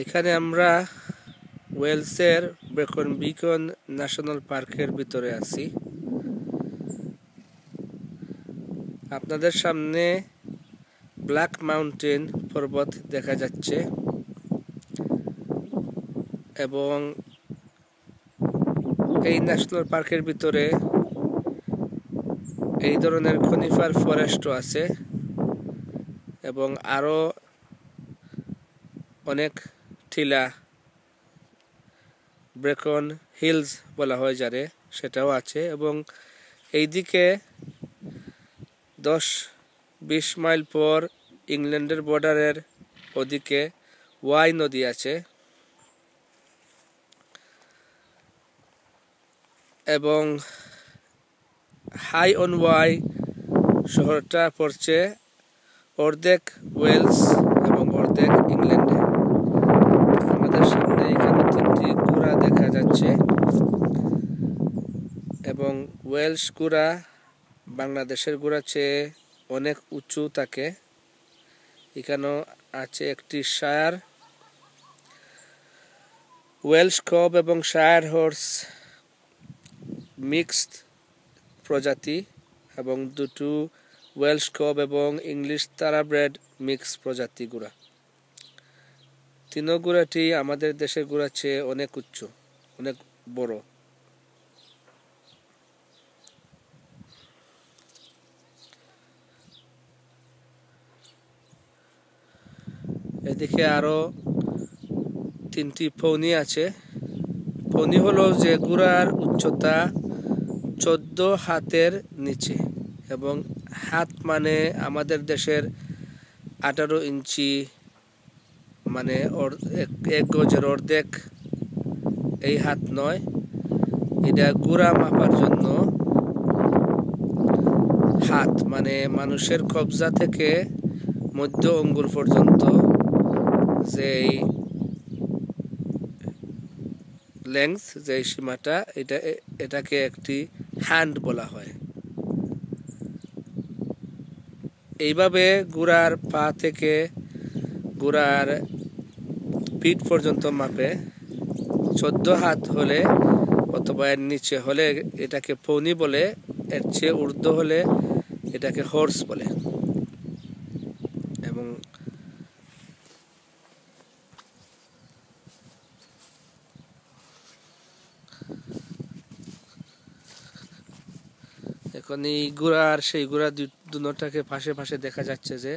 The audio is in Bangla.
এখানে আমরা ওয়েলসের ব্রেকন বিকন ন্যাশনাল পার্কের ভিতরে আছি। আপনাদের সামনে ব্ল্যাক মাউন্টেন পর্বত দেখা যাচ্ছে এবং এই ন্যাশনাল পার্কের ভিতরে এই ধরনের কনিফার ফরেস্টও আছে এবং আরো অনেক টিলা, ব্রেকন হিলস বলা হয় যারে, সেটাও আছে এবং এইদিকে 10-20 মাইল পর ইংল্যান্ডের বর্ডারের ওদিকে ওয়াই নদী আছে এবং হাই অন ওয়াই শহরটা পড়ছে অর্ধেক ওয়েলস এবং অর্ধেক ইংল্যান্ডে। আমাদের সামনে এখানে 3টি ঘোড়া দেখা যাচ্ছে এবং ওয়েলস ঘোড়া বাংলাদেশের ঘোড়ার চেয়ে অনেক উঁচু থাকে। এখানেও আছে একটি শায়ার ওয়েলস কব এবং শায়ার হর্স মিক্সড প্রজাতি এবং দুটো ওয়েলস কব এবং ইংলিশ তারাব্রেড মিক্স প্রজাতি ঘোড়া। তিনও ঘোড়াটি আমাদের দেশের ঘোড়ার চেয়ে অনেক উচ্চ, অনেক বড়। এদিকে আরো 3টি পৌনি আছে। পৌনি হলো যে ঘোড়ার উচ্চতা 14 হাতের নিচে এবং হাত মানে আমাদের দেশের 18 ইঞ্চি, মানে এক গজের অর্ধেক এই হাত নয়। এটা ঘোড়া মাপার জন্য হাত মানে মানুষের কবজা থেকে মধ্য আঙ্গুল পর্যন্ত যে লেংথ, যে সীমাটা, এটাকে একটি হ্যান্ড বলা হয়। এইভাবে ঘোড়ার পা থেকে ঘোড়ার পিঠ পর্যন্ত মাপে 14 হাত হলে অথবা এর নিচে হলে এটাকে পৌনি বলে, এর চেয়ে ঊর্ধ্ব হলে এটাকে হর্স বলে। এবং এখন এই ঘোড়া আর সেই ঘোড়া দুটাকে পাশে পাশে দেখা যাচ্ছে যে